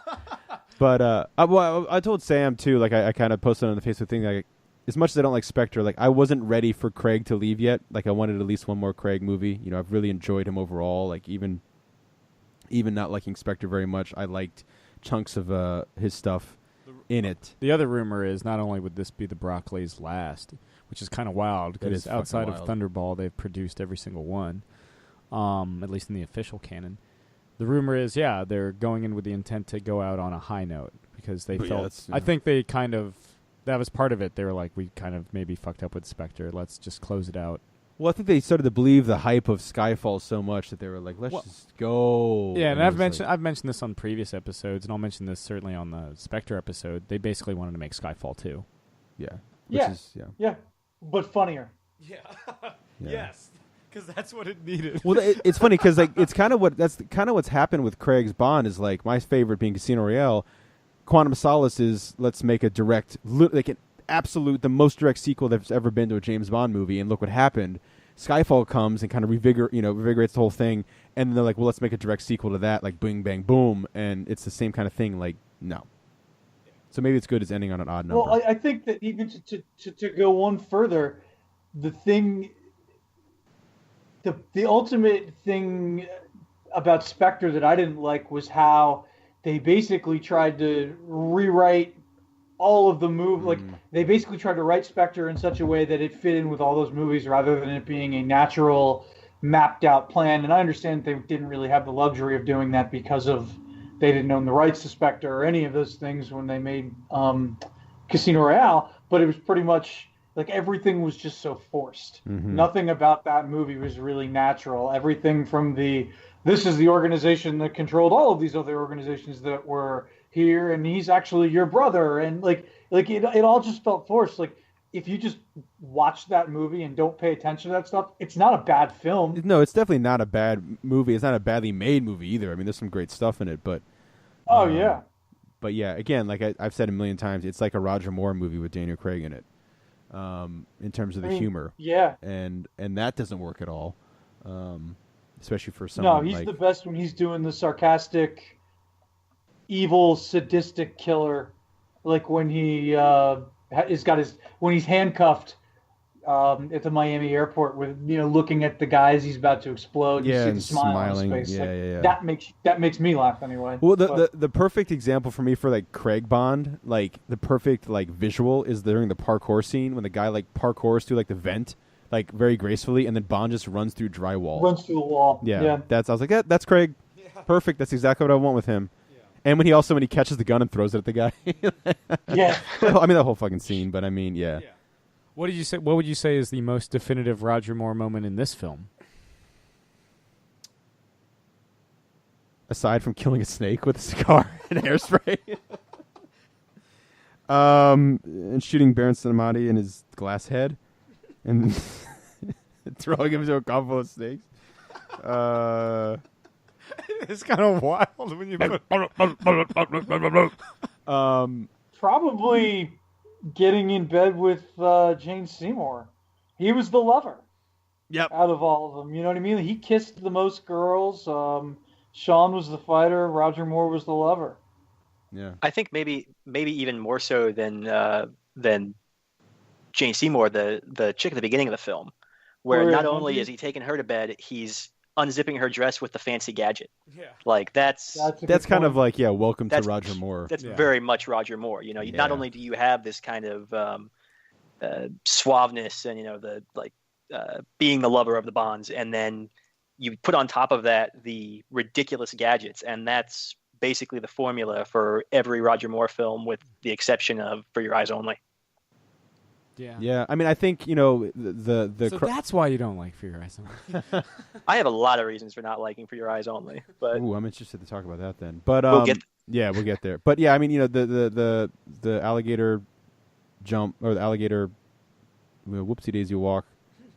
[SPEAKER 2] But I told Sam too. Like I kind of posted on the Facebook thing. Like as much as I don't like Spectre, like I wasn't ready for Craig to leave yet. Like I wanted at least one more Craig movie. You know, I've really enjoyed him overall. Like even not liking Spectre very much, I liked chunks of his stuff in it.
[SPEAKER 1] The other rumor is not only would this be the Broccoli's last, which is kind of wild
[SPEAKER 2] That is
[SPEAKER 1] because outside
[SPEAKER 2] fucking
[SPEAKER 1] of
[SPEAKER 2] wild.
[SPEAKER 1] Thunderball, they've produced every single one, at least in the official canon. The rumor is, they're going in with the intent to go out on a high note because they
[SPEAKER 2] But yeah,
[SPEAKER 1] felt.
[SPEAKER 2] that's,
[SPEAKER 1] I think they kind of that was part of it. They were like, we kind of maybe fucked up with Spectre. Let's just close it out.
[SPEAKER 2] Well, I think they started to believe the hype of Skyfall so much that they were like, let's just go.
[SPEAKER 1] Yeah, and
[SPEAKER 2] it
[SPEAKER 1] I've
[SPEAKER 2] was
[SPEAKER 1] I've mentioned this on previous episodes, and I'll mention this certainly on the Spectre episode. They basically wanted to make Skyfall 2.
[SPEAKER 2] Yeah.
[SPEAKER 3] Yeah.
[SPEAKER 2] Is, yeah.
[SPEAKER 3] Yeah, but funnier.
[SPEAKER 1] Yeah.
[SPEAKER 2] Yeah.
[SPEAKER 1] Yes, because that's what it needed.
[SPEAKER 2] Well, it's funny because like it's kind of what's happened with Craig's Bond is like my favorite being Casino Royale. Quantum of Solace is let's make a direct, like an absolute, the most direct sequel that's ever been to a James Bond movie, and look what happened. Skyfall comes and kind of revigorates the whole thing, and they're like, well, let's make a direct sequel to that, like Bing Bang Boom, and it's the same kind of thing. Like, no. So maybe it's good as ending on an odd number.
[SPEAKER 3] Well, I think that even to go one further, the ultimate thing about Spectre that I didn't like was how they basically tried to rewrite all of the movies. Like they basically tried to write Spectre in such a way that it fit in with all those movies, rather than it being a natural mapped out plan. And I understand they didn't really have the luxury of doing that because of they didn't own the rights to Spectre or any of those things when they made Casino Royale. But it was pretty much like everything was just so forced. Nothing about that movie was really natural. Everything from this is the organization that controlled all of these other organizations that were here, and he's actually your brother, and like it all just felt forced. Like if you just watch that movie and don't pay attention to that stuff, it's not a bad film.
[SPEAKER 2] No, it's definitely not a bad movie. It's not a badly made movie either. I mean, there's some great stuff in it, but
[SPEAKER 3] Yeah.
[SPEAKER 2] But yeah, again, like I've said a million times, it's like a Roger Moore movie with Daniel Craig in it, in terms of the humor.
[SPEAKER 3] Yeah.
[SPEAKER 2] And that doesn't work at all, especially for someone.
[SPEAKER 3] No, he's the best when he's doing the sarcastic, evil, sadistic killer, like when he when he's handcuffed at the Miami airport with looking at the guys he's about to explode.
[SPEAKER 2] Yeah,
[SPEAKER 3] you see the smile
[SPEAKER 2] smiling.
[SPEAKER 3] on his face.
[SPEAKER 2] Yeah.
[SPEAKER 3] That makes me laugh anyway.
[SPEAKER 2] Well, the perfect example for me for like Craig Bond, like the perfect like visual is during the parkour scene when the guy like parkours through like the vent like very gracefully, and then Bond just runs through drywall.
[SPEAKER 3] Runs through the wall.
[SPEAKER 2] Yeah. I was like, that's Craig. Yeah. Perfect. That's exactly what I want with him. And when he catches the gun and throws it at the guy.
[SPEAKER 3] Yeah.
[SPEAKER 2] I mean, that whole fucking scene, but I mean, yeah.
[SPEAKER 1] What did you say? What would you say is the most definitive Roger Moore moment in this film?
[SPEAKER 2] Aside from killing a snake with a cigar and hairspray. And shooting Baron Samedi in his glass head. And throwing him into a car full of snakes.
[SPEAKER 1] It's kind of wild when you put...
[SPEAKER 3] Probably getting in bed with Jane Seymour. He was the lover.
[SPEAKER 2] Yep.
[SPEAKER 3] Out of all of them. You know what I mean? He kissed the most girls. Sean was the fighter. Roger Moore was the lover.
[SPEAKER 2] Yeah.
[SPEAKER 4] I think maybe even more so than Jane Seymour, the chick at the beginning of the film, where not only is he taking her to bed, he's unzipping her dress with the fancy gadget.
[SPEAKER 1] Yeah.
[SPEAKER 4] Like that's
[SPEAKER 2] kind of like, welcome to Roger Moore.
[SPEAKER 4] That's very much Roger Moore. Not only do you have this kind of suaveness and the being the lover of the Bonds, and then you put on top of that the ridiculous gadgets, and that's basically the formula for every Roger Moore film, with the exception of For Your Eyes Only.
[SPEAKER 1] Yeah.
[SPEAKER 2] Yeah. I mean, I think, the
[SPEAKER 1] So that's why you don't like For Your Eyes Only.
[SPEAKER 4] I have a lot of reasons for not liking For Your Eyes Only, but
[SPEAKER 2] Ooh, I'm interested to talk about that then. But
[SPEAKER 4] we'll get
[SPEAKER 2] we'll get there. But yeah, I mean, the alligator jump, or the alligator whoopsie daisy walk,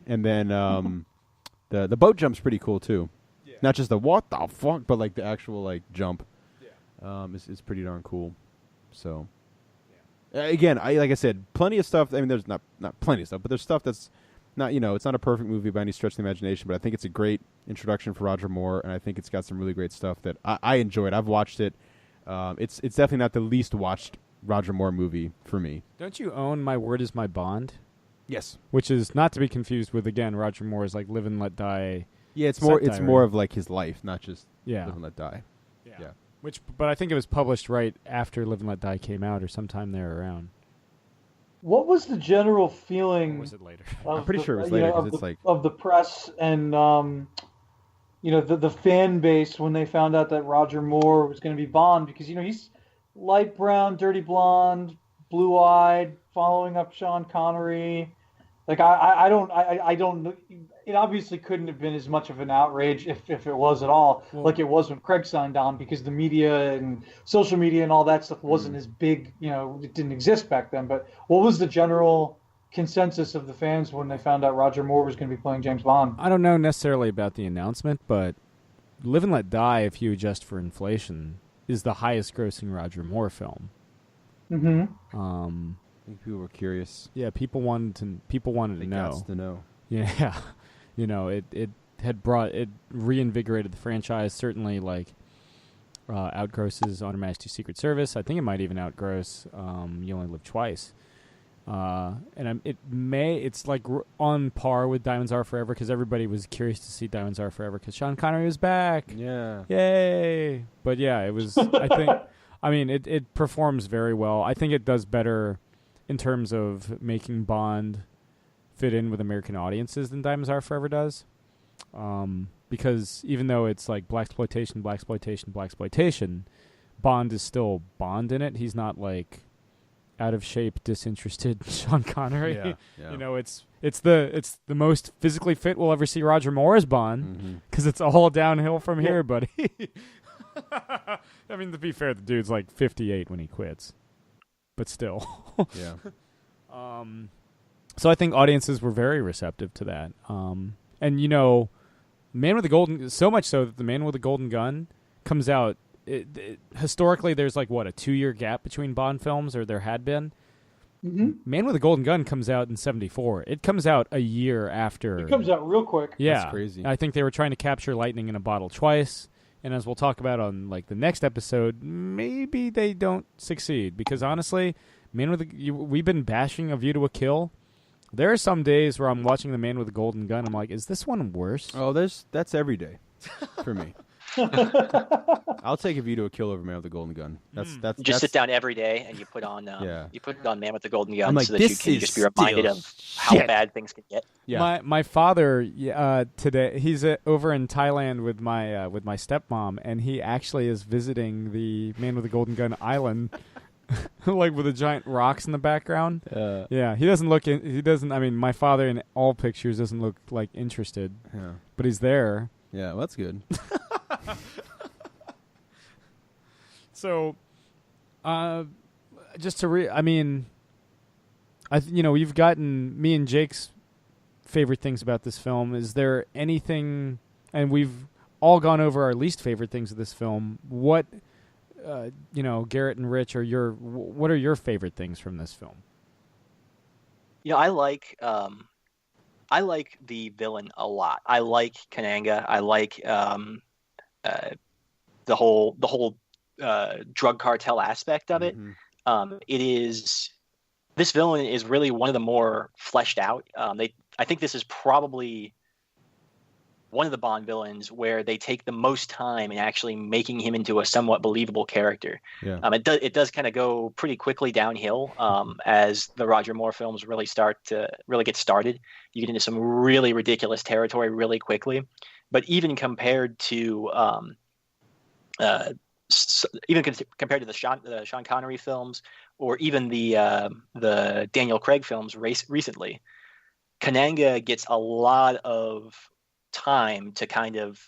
[SPEAKER 2] and then the boat jump's pretty cool too. Yeah. Not just the what the fuck, but like the actual like jump. Yeah. Is pretty darn cool. So. Again, like I said, plenty of stuff. I mean, there's not plenty of stuff, but there's stuff that's not, it's not a perfect movie by any stretch of the imagination, but I think it's a great introduction for Roger Moore, and I think it's got some really great stuff that I enjoyed. I've watched it. It's definitely not the least watched Roger Moore movie for me.
[SPEAKER 1] Don't you own My Word Is My Bond?
[SPEAKER 2] Yes.
[SPEAKER 1] Which is not to be confused with, again, Roger Moore's like Live and Let Die.
[SPEAKER 2] Yeah, it's more of like his life, not just Live and Let Die. Yeah.
[SPEAKER 1] But I think it was published right after Live and Let Die came out, or sometime there around.
[SPEAKER 3] What was the general feeling?
[SPEAKER 1] Or was it later?
[SPEAKER 2] I'm pretty sure it was later, because it's like
[SPEAKER 3] of the press and the fan base when they found out that Roger Moore was going to be Bond, because he's light brown, dirty blonde, blue eyed, following up Sean Connery. Like I don't. It obviously couldn't have been as much of an outrage if it was at all, like it was when Craig signed on, because the media and social media and all that stuff wasn't as big. It didn't exist back then. But what was the general consensus of the fans when they found out Roger Moore was going to be playing James Bond?
[SPEAKER 1] I don't know necessarily about the announcement, but Live and Let Die, if you adjust for inflation, is the highest grossing Roger Moore film.
[SPEAKER 3] Mm-hmm.
[SPEAKER 2] I think people were curious.
[SPEAKER 1] Yeah, people wanted to know.
[SPEAKER 2] To know.
[SPEAKER 1] Yeah, it reinvigorated the franchise. Certainly, like outgrosses On Her Majesty's Secret Service. I think it might even outgross You Only Live Twice. And it's like on par with Diamonds Are Forever, because everybody was curious to see Diamonds Are Forever because Sean Connery was back.
[SPEAKER 2] Yeah,
[SPEAKER 1] yay! But yeah, it was. I think. I mean, it performs very well. I think it does better in terms of making Bond fit in with American audiences than Diamonds Are Forever does. Because even though it's like blaxploitation, Bond is still Bond in it. He's not like out of shape, disinterested Sean Connery.
[SPEAKER 2] Yeah, yeah.
[SPEAKER 1] You know, it's the most physically fit we'll ever see Roger Moore as Bond, because it's all downhill from here, buddy. I mean, to be fair, the dude's like 58 when he quits, but still.
[SPEAKER 2] Yeah.
[SPEAKER 1] So I think audiences were very receptive to that. And you know, Man with the Golden, so much so that the Man with the Golden Gun comes out. Historically, there's like what, a 2-year gap between Bond films, or there had been. Man with the Golden Gun comes out in '74. It comes out a year after.
[SPEAKER 3] It comes out real quick.
[SPEAKER 1] Yeah,
[SPEAKER 2] that's crazy.
[SPEAKER 1] I think they were trying to capture lightning in a bottle twice. And as we'll talk about on like the next episode, maybe they don't succeed, because honestly, we've been bashing A View to a Kill. There are some days where I'm watching The Man with the Golden Gun. I'm like, is this one worse?
[SPEAKER 2] Oh, that's every day for me. I'll take A View to a Kill over Man with the Golden Gun. That's
[SPEAKER 4] sit down every day and you put on you put on Man with the Golden Gun,
[SPEAKER 2] like,
[SPEAKER 4] so that you can just be reminded of how bad things can get.
[SPEAKER 1] Yeah. My father today, he's over in Thailand with my stepmom, and he actually is visiting the Man with the Golden Gun island. Like with the giant rocks in the background. Yeah, he doesn't look. I mean, my father in all pictures doesn't look like interested.
[SPEAKER 2] Yeah,
[SPEAKER 1] but he's there.
[SPEAKER 2] Yeah, well, that's good.
[SPEAKER 1] So, just to I mean, you've gotten me and Jake's favorite things about this film. Is there anything? And we've all gone over our least favorite things of this film. What? Garrett and Rich, what are your favorite things from this film?
[SPEAKER 4] I like the villain a lot. I like Kananga. I like the whole drug cartel aspect of it. This villain is really one of the more fleshed out. I think this is probably one of the Bond villains where they take the most time in actually making him into a somewhat believable character.
[SPEAKER 2] Yeah.
[SPEAKER 4] It does kind of go pretty quickly downhill as the Roger Moore films really get started. You get into some really ridiculous territory really quickly. But even compared to compared to the Sean Connery films, or even the Daniel Craig films recently, Kananga gets a lot of time to kind of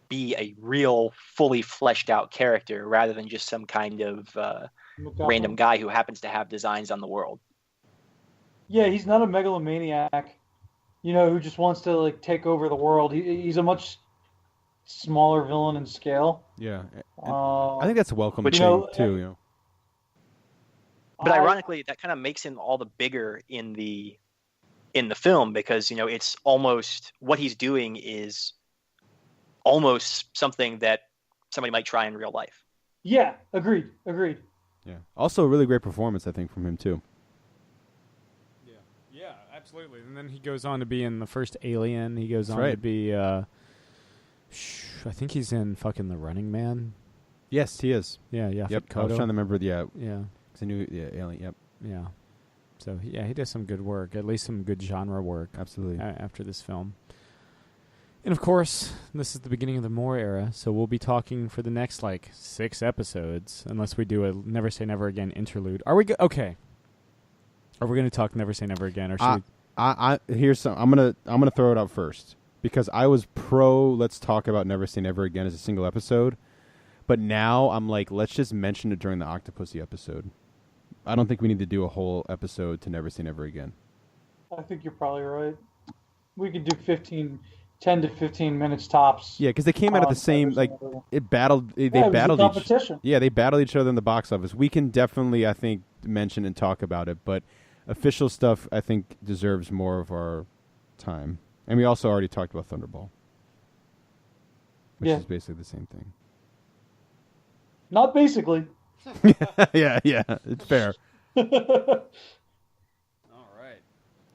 [SPEAKER 4] be a real fully fleshed out character rather than just some kind of random guy who happens to have designs on the world.
[SPEAKER 3] Yeah, he's not a megalomaniac, who just wants to like take over the world. He's a much smaller villain in scale.
[SPEAKER 2] Yeah, I think that's a welcome thing too.
[SPEAKER 4] But ironically, that kind of makes him all the bigger in the film, because it's almost, what he's doing is almost something that somebody might try in real life.
[SPEAKER 3] Yeah, agreed.
[SPEAKER 2] Yeah, also a really great performance, I think, from him too.
[SPEAKER 1] Yeah, absolutely. And then he goes on to be in the first Alien. He goes on to be I think he's in fucking The Running Man.
[SPEAKER 2] Yes, he is.
[SPEAKER 1] Yeah.
[SPEAKER 2] Yep. I was trying to remember
[SPEAKER 1] Yeah.
[SPEAKER 2] Because I knew Alien. Yep.
[SPEAKER 1] Yeah. So, he does some good work, at least some good genre work.
[SPEAKER 2] Absolutely.
[SPEAKER 1] After this film. And, of course, this is the beginning of the Moore era, so we'll be talking for the next, 6 episodes, unless we do a Never Say Never Again interlude. Are we okay. Are we going to talk Never Say Never Again? Or should
[SPEAKER 2] here's some. I'm gonna throw it out first, because I was pro let's talk about Never Say Never Again as a single episode, but now I'm like, let's just mention it during the Octopussy episode. I don't think we need to do a whole episode to Never Say Never Again.
[SPEAKER 3] I think you're probably right. We could do 10 to 15 minutes tops.
[SPEAKER 2] Yeah, because they came out at the same, it battled. They battled
[SPEAKER 3] competition.
[SPEAKER 2] They battled each other in the box office. We can definitely, I think, mention and talk about it, but official stuff, I think, deserves more of our time. And we also already talked about Thunderball, which is basically the same thing.
[SPEAKER 3] Not basically.
[SPEAKER 2] yeah, it's fair.
[SPEAKER 1] All right.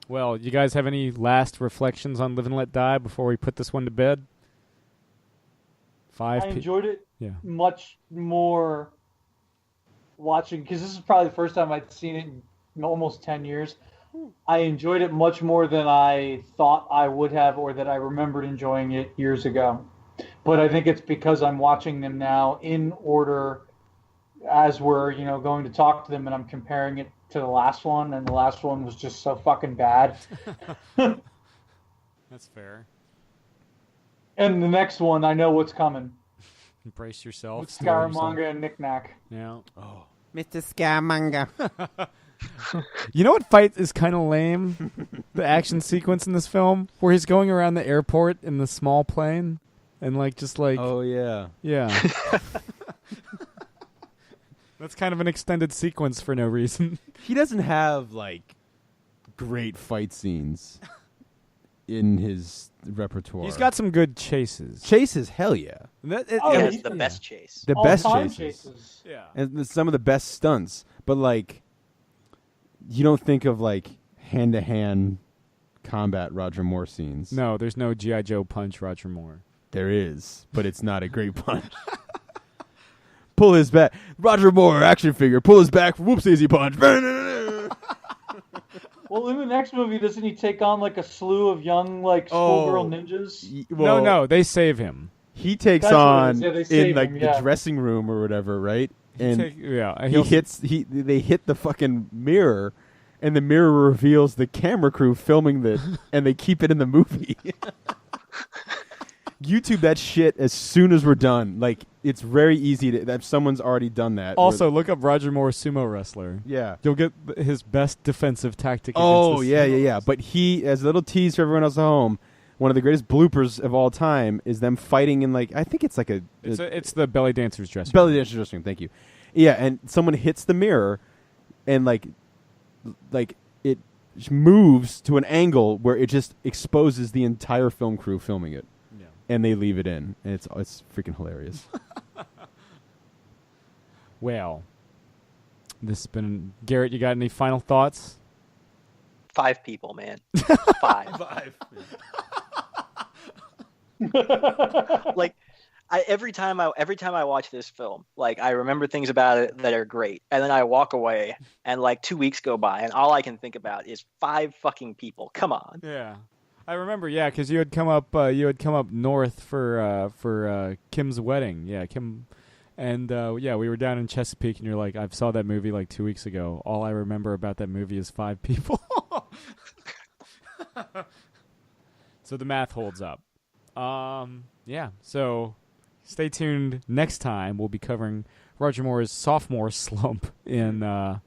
[SPEAKER 1] Well, you guys have any last reflections on Live and Let Die before we put this one to bed? I
[SPEAKER 3] enjoyed it much more watching, because this is probably the first time I'd seen it in almost 10 years. I enjoyed it much more than I thought I would have, or that I remembered enjoying it years ago. But I think it's because I'm watching them now in order as we're, going to talk to them, and I'm comparing it to the last one, and the last one was just so fucking bad.
[SPEAKER 1] That's fair.
[SPEAKER 3] And the next one, I know what's coming.
[SPEAKER 1] Brace yourself.
[SPEAKER 3] With Scaramanga and Knick-Knack.
[SPEAKER 1] Yeah.
[SPEAKER 2] Oh,
[SPEAKER 5] Mr. Scaramanga.
[SPEAKER 1] You know what fight is kind of lame? The action sequence in this film where he's going around the airport in the small plane and
[SPEAKER 2] oh yeah.
[SPEAKER 1] Yeah. That's kind of an extended sequence for no reason.
[SPEAKER 2] He doesn't have great fight scenes in his repertoire.
[SPEAKER 1] He's got some good chases.
[SPEAKER 2] chases, hell yeah.
[SPEAKER 4] It's the best chase.
[SPEAKER 2] The best
[SPEAKER 3] All-time
[SPEAKER 2] chases.
[SPEAKER 1] Yeah.
[SPEAKER 2] And some of the best stunts, but you don't think of hand-to-hand combat Roger Moore scenes.
[SPEAKER 1] No, there's no G.I. Joe punch Roger Moore.
[SPEAKER 2] There is, but it's not a great punch. Pull his back. Roger Moore, action figure. Pull his back. Whoops, easy punch.
[SPEAKER 3] Well, in the next movie, doesn't he take on a slew of young schoolgirl ninjas?
[SPEAKER 1] No, they save him.
[SPEAKER 2] He takes
[SPEAKER 3] That's what it
[SPEAKER 2] on
[SPEAKER 3] is. Yeah, they
[SPEAKER 2] in
[SPEAKER 3] save him,
[SPEAKER 2] the
[SPEAKER 3] yeah.
[SPEAKER 2] dressing room or whatever, right? And
[SPEAKER 1] They
[SPEAKER 2] they hit the fucking mirror, and the mirror reveals the camera crew filming and they keep it in the movie. YouTube that shit as soon as we're done. It's very easy that someone's already done that.
[SPEAKER 1] Also, look up Roger Moore sumo wrestler.
[SPEAKER 2] Yeah.
[SPEAKER 1] You'll get his best defensive tactic.
[SPEAKER 2] Oh,
[SPEAKER 1] against
[SPEAKER 2] yeah. But he, as a little tease for everyone else at home, one of the greatest bloopers of all time is them fighting in I think it's
[SPEAKER 1] it's the belly dancer's dressing
[SPEAKER 2] belly dancer's dressing room. Thank you. Yeah, and someone hits the mirror, and it moves to an angle where it just exposes the entire film crew filming it.
[SPEAKER 1] Yeah.
[SPEAKER 2] And they leave it in, and it's freaking hilarious.
[SPEAKER 1] Well, this has been Garrett. You got any final thoughts?
[SPEAKER 4] 5 people, man. 5. Every time I watch this film, I remember things about it that are great, and then I walk away, and 2 weeks go by, and all I can think about is 5 fucking people. Come on.
[SPEAKER 1] Yeah, I remember. Yeah, because you had come up north for Kim's wedding. Yeah, Kim, and we were down in Chesapeake, and you're like, I saw that movie 2 weeks ago. All I remember about that movie is 5 people. So the math holds up. Yeah. So. Stay tuned. Next time, we'll be covering Roger Moore's sophomore slump in The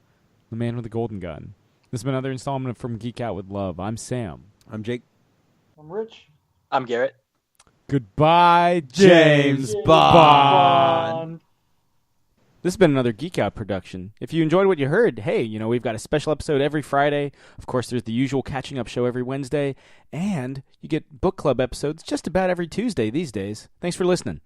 [SPEAKER 1] Man with the Golden Gun. This has been another installment from Geek Out with Love. I'm Sam.
[SPEAKER 2] I'm Jake.
[SPEAKER 3] I'm Rich.
[SPEAKER 4] I'm Garrett.
[SPEAKER 1] Goodbye, James Bond. This has been another Geek Out production. If you enjoyed what you heard, hey, we've got a special episode every Friday. Of course, there's the usual catching up show every Wednesday. And you get book club episodes just about every Tuesday these days. Thanks for listening.